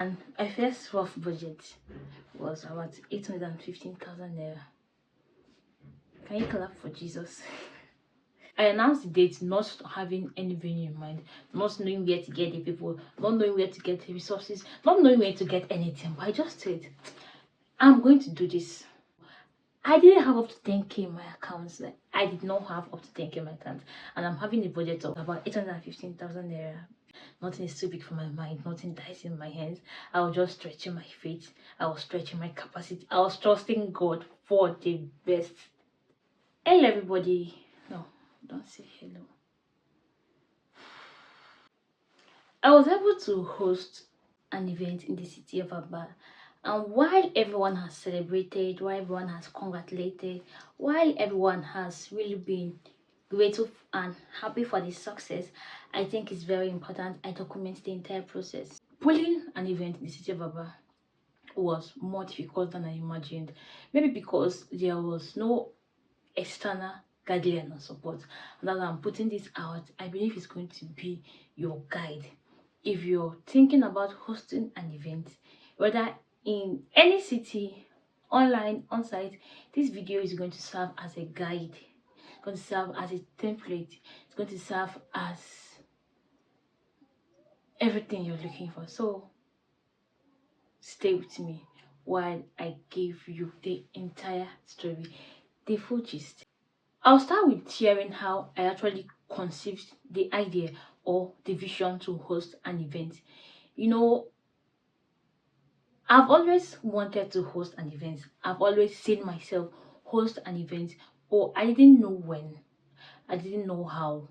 And my first rough budget was about 815,000 naira. Can you clap for Jesus? I announced the date not having any venue in mind, not knowing where to get the people, not knowing where to get the resources, not knowing where to get anything. But I just said, I'm going to do this. I didn't have up to 10k in my accounts. Like, I did not have up to 10k in my account. And I'm having a budget of about 815,000 naira. Nothing is too big for my mind. Nothing dies in my hands. I was just stretching my faith. I was stretching my capacity. I was trusting God for the best. Hello, everybody. No, don't say hello. I was able to host an event in the city of Aba. And while everyone has celebrated, while everyone has congratulated, while everyone has really been grateful and happy for the success, I think it's very important I document the entire process. Pulling an event in the city of Aba was more difficult than I imagined. Maybe because there was no external guideline or support. Now that I'm putting this out, I believe it's going to be your guide. If you're thinking about hosting an event, whether in any city, online, on site, this video is going to serve as a guide. It's going to serve as a template. It's going to serve as everything you're looking for. So stay with me while I give you the entire story, the full gist. I'll start with sharing how I actually conceived the idea or the vision to host an event. I've always wanted to host an event. I've always seen myself host an event, but I didn't know when. I didn't know how.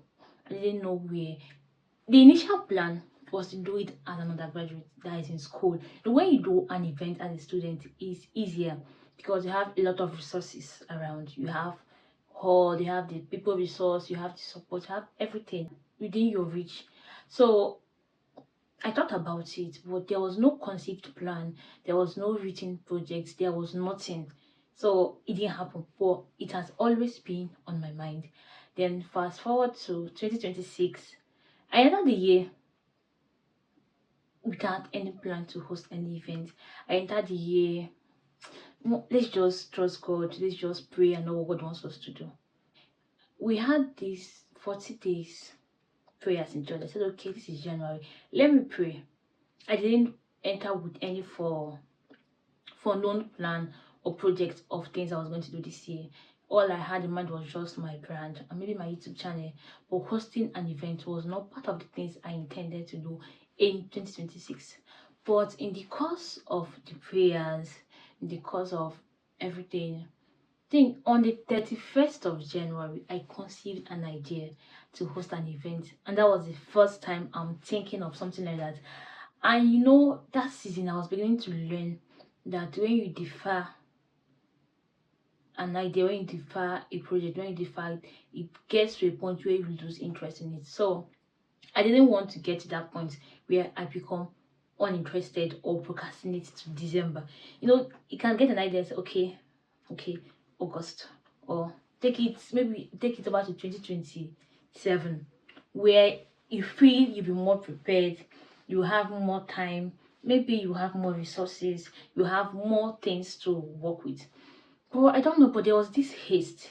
I didn't know where. The initial plan was to do it as an undergraduate, that is in school. The way you do an event as a student is easier because you have a lot of resources around. You have hall, you have the people resource, you have the support, you have everything within your reach. So I thought about it, but there was no conceived plan, there was no written project, there was nothing. So it didn't happen, but it has always been on my mind. Then fast forward to 2026, I entered the year without any plan to host any event. I entered the year, let's just trust God, let's just pray and know what God wants us to do. We had these 40 days prayers in church. I said, okay, this is January, let me pray. I didn't enter with any known plan or project of things I was going to do this year. All I had in mind was just my brand and maybe my YouTube channel, but hosting an event was not part of the things I intended to do in 2026. But in the course of the prayers, in the course of everything, I think on the 31st of January, I conceived an idea to host an event, and that was the first time I'm thinking of something like that. And that season I was beginning to learn that when you defer an idea, when you defer a project, when you defer it gets to a point where you lose interest in it. So I didn't want to get to that point where I become uninterested or procrastinate to December. You can get an idea and say, okay, August, or maybe take it about to 2027, where you feel you'll be more prepared, you have more time, maybe you have more resources, you have more things to work with. But I don't know, but there was this haste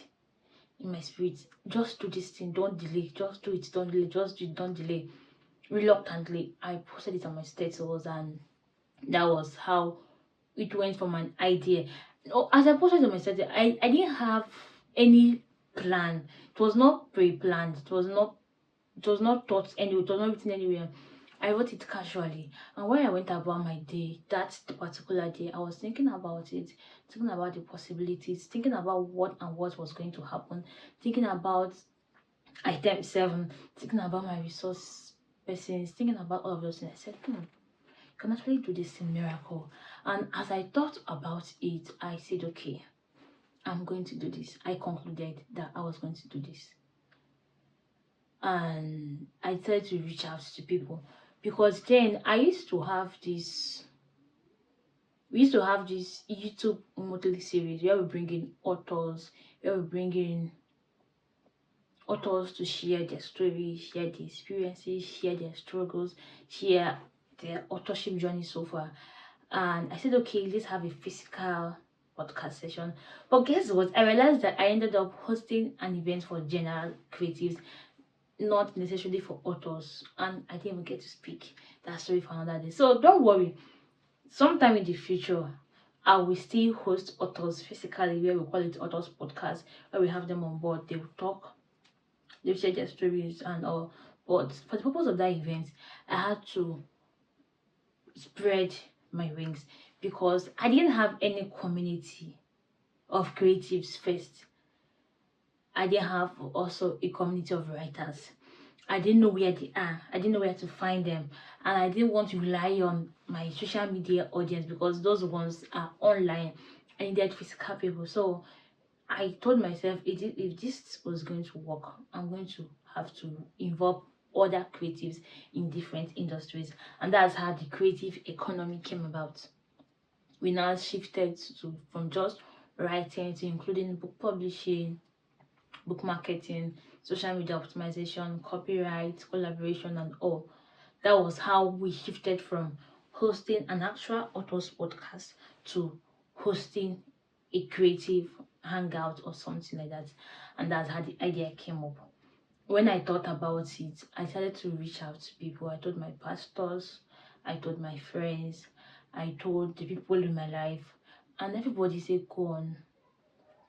in my spirit. Just do this thing, don't delay, just do it, don't delay, just do it, don't delay. Reluctantly, I posted it on my status, and that was how it went from an idea. As I posted on my status, I didn't have any plan. It was not pre-planned. It was not taught anywhere. It was not written anywhere. I wrote it casually, and when I went about my day, that particular day, I was thinking about it, thinking about the possibilities, thinking about what was going to happen, thinking about item 7, thinking about my resource persons, thinking about all of those things. I said, you can actually do this in Miracle. And as I thought about it, I said, okay, I'm going to do this. I concluded that I was going to do this. And I tried to reach out to people, because then we used to have this YouTube monthly series where we bring in authors, to share their stories, share their experiences, share their struggles, share their authorship journey so far. And I said, okay, let's have a physical podcast session. But guess what? I realized that I ended up hosting an event for general creatives, not necessarily for authors, and I didn't even get to speak. That story for another day. So don't worry. Sometime in the future, I will still host authors physically, where we call it authors podcast, where we have them on board. They will talk, they will share their stories and all. But for the purpose of that event, I had to spread my wings because I didn't have any community of creatives first. I didn't have also a community of writers. I didn't know where they are. I didn't know where to find them. And I didn't want to rely on my social media audience because those ones are online. I needed physical people. So I told myself, if this was going to work, I'm going to have to involve other creatives in different industries. And that's how the creative economy came about. We now shifted to from just writing to including book publishing, book marketing, social media optimization, copyright, collaboration, and all. That was how we shifted from hosting an actual authors podcast to hosting a creative hangout or something like that. And that's how the idea came up. When I thought about it, I started to reach out to people. I told my pastors, I told my friends, I told the people in my life, and everybody said, go on,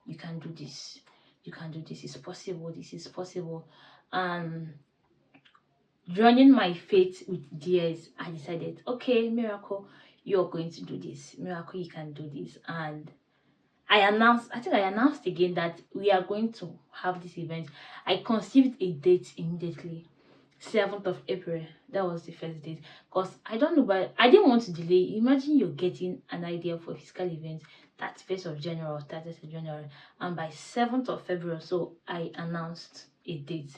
you can do this, you can do this, it's possible, this is possible. And joining my faith with theirs, I decided, okay, Miracle, you're going to do this. Miracle, you can do this. And I announced again that we are going to have this event. I conceived a date immediately. 7th of April. That was the first date. Because I don't know, but I didn't want to delay. Imagine you're getting an idea for a physical event 31st of January or 30th of January. And by 7th of February, so I announced a date.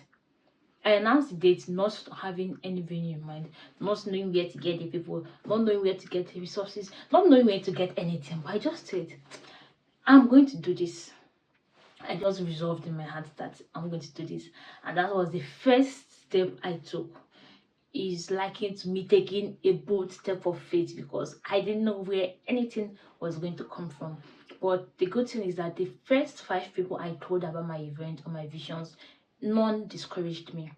I announced the date not having any venue in mind, not knowing where to get the people, not knowing where to get the resources, not knowing where to get anything. But I just said, I'm going to do this. I just resolved in my heart that I'm going to do this. And that was the first step I took. Is likened to me taking a bold step of faith because I didn't know where anything was going to come from. But the good thing is that the first 5 people I told about my event or my visions, none discouraged me.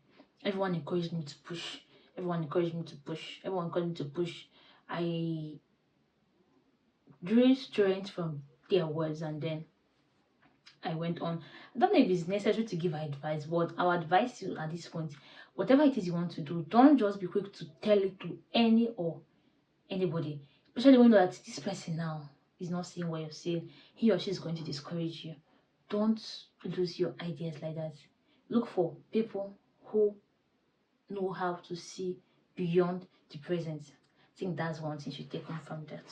Everyone encouraged me to push. Everyone encouraged me to push. Everyone encouraged me to push. I drew strength from their words and then I went on. I don't know if it's necessary to give advice, but I would advise you at this point, whatever it is you want to do, don't just be quick to tell it to any or anybody. Especially when you know that this person now is not seeing what you're saying, he or she is going to discourage you. Don't lose your ideas like that. Look for people who know how to see beyond the present. I think that's one thing you should take on from that.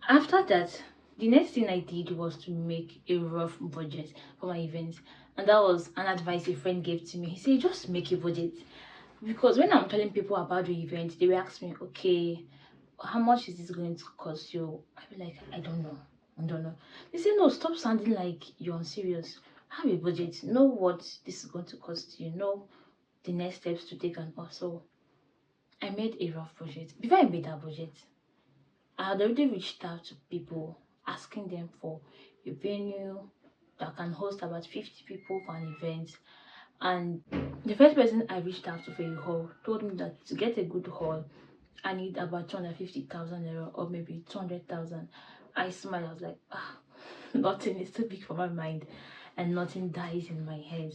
After that, the next thing I did was to make a rough budget for my events, and that was an advice a friend gave to me. He said, just make a budget. Because when I'm telling people about the event, they will ask me, okay, how much is this going to cost you? I'll be like, I don't know. I don't know. They say, no, stop sounding like you're unserious. Have a budget. Know what this is going to cost you. Know the next steps to take, and also I made a rough budget. Before I made that budget, I had already reached out to people asking them for a venue that can host about 50 people for an event. And the first person I reached out to for a hall told me that to get a good hall, I need about 250,000 euro or maybe 200,000. I smiled. I was like, nothing is too big for my mind and nothing dies in my head.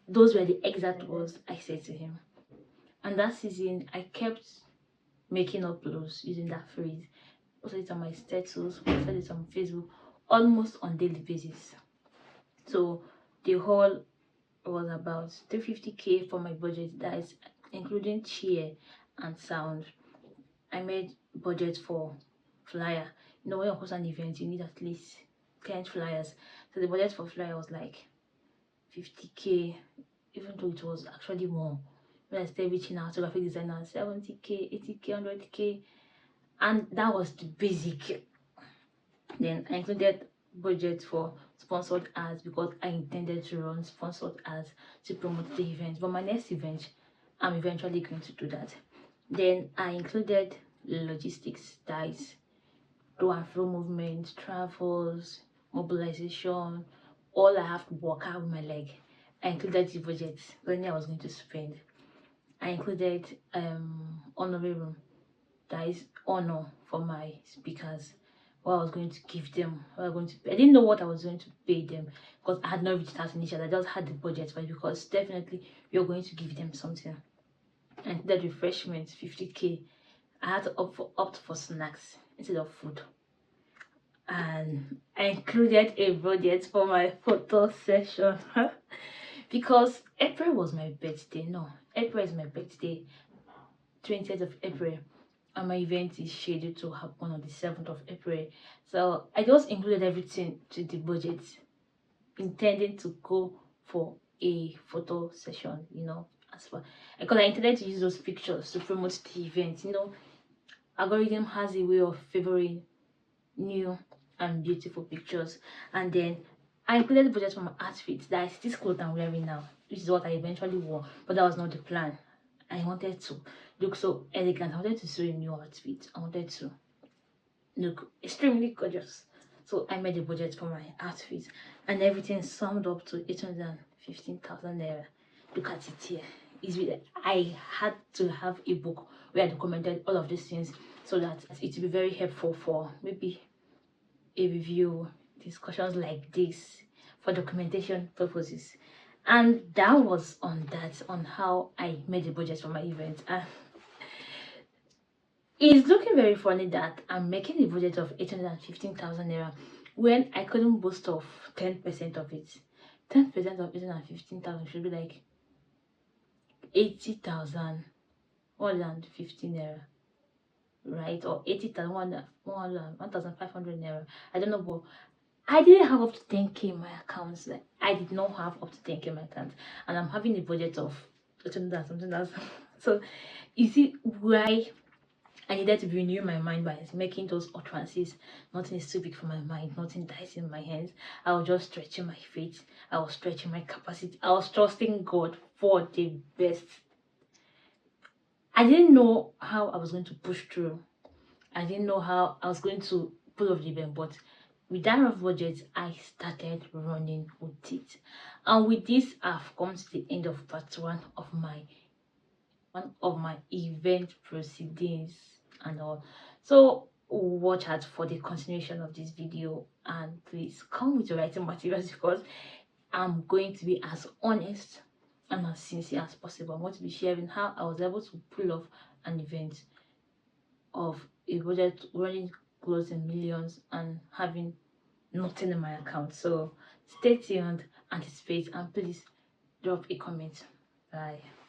Those were the exact words I said to him. And that season, I kept making uploads using that phrase. Posted it on my status, posted it on Facebook, almost on daily basis. So the whole was about 350k for my budget. That is including chair and sound. I made budget for flyer. You know, when you host an event, you need at least 10 flyers. So the budget for flyer was like 50k, even though it was actually more. When I started reaching out to graphic designers, 70k, 80k, 100k, and that was the basic. Then I included budget for sponsored ads because I intended to run sponsored ads to promote the event. But my next event, I'm eventually going to do that. Then I included logistics, that is to and fro movement, travels, mobilization, all I have to work out with my leg. I included the budget, the money I was going to spend. I included honorarium, that is honor for my speakers. What I was going to give them, what I was going to pay. I didn't know what I was going to pay them because I had not reached out initially. I just had the budget for it because definitely you're going to give them something. And the refreshments, 50k. I had to opt for snacks instead of food. And I included a budget for my photo session because April was my birthday. No, April is my birthday, 20th of April, and my event is scheduled to happen on the 7th of April. So I just included everything to the budget, intending to go for a photo session, as well. Because I intended to use those pictures to promote the event. Algorithm has a way of favoring new and beautiful pictures. And then I included the budget for my outfit, that is this clothes I'm wearing now, which is what I eventually wore, but that was not the plan. I wanted to look so elegant. I wanted to sew a new outfit. I wanted to look extremely gorgeous. So I made a budget for my outfit, and everything summed up to 815,000 naira. Look at it here. It's really, I had to have a book where I documented all of these things so that it will be very helpful for maybe a review, discussions like this, for documentation purposes. And that was on how I made a budget for my event. It's looking very funny that I'm making a budget of 815,000 naira when I couldn't boast of 10% of it. 10% of 815,000 should be like 80,115 naira, right? Or 80,000, 1,500 naira. I don't know, but I didn't have up to 10k in my accounts. Like, I did not have up to 10k in my account, and I'm having a budget of something else. So you see why I needed to renew my mind by making those utterances. Nothing is too big for my mind, nothing dies in my hands. I was just stretching my faith, I was stretching my capacity, I was trusting God for the best. I didn't know how I was going to push through. I didn't know how I was going to pull off the event, but with that rough budget, I started running with it. And with this, I've come to the end of part one of my event proceedings and all. So watch out for the continuation of this video, and please come with your writing materials because I'm going to be as honest and as sincere as possible. I'm going to be sharing how I was able to pull off an event of a budget running close in millions and having nothing in my account. So stay tuned, anticipate, and please drop a comment. Bye.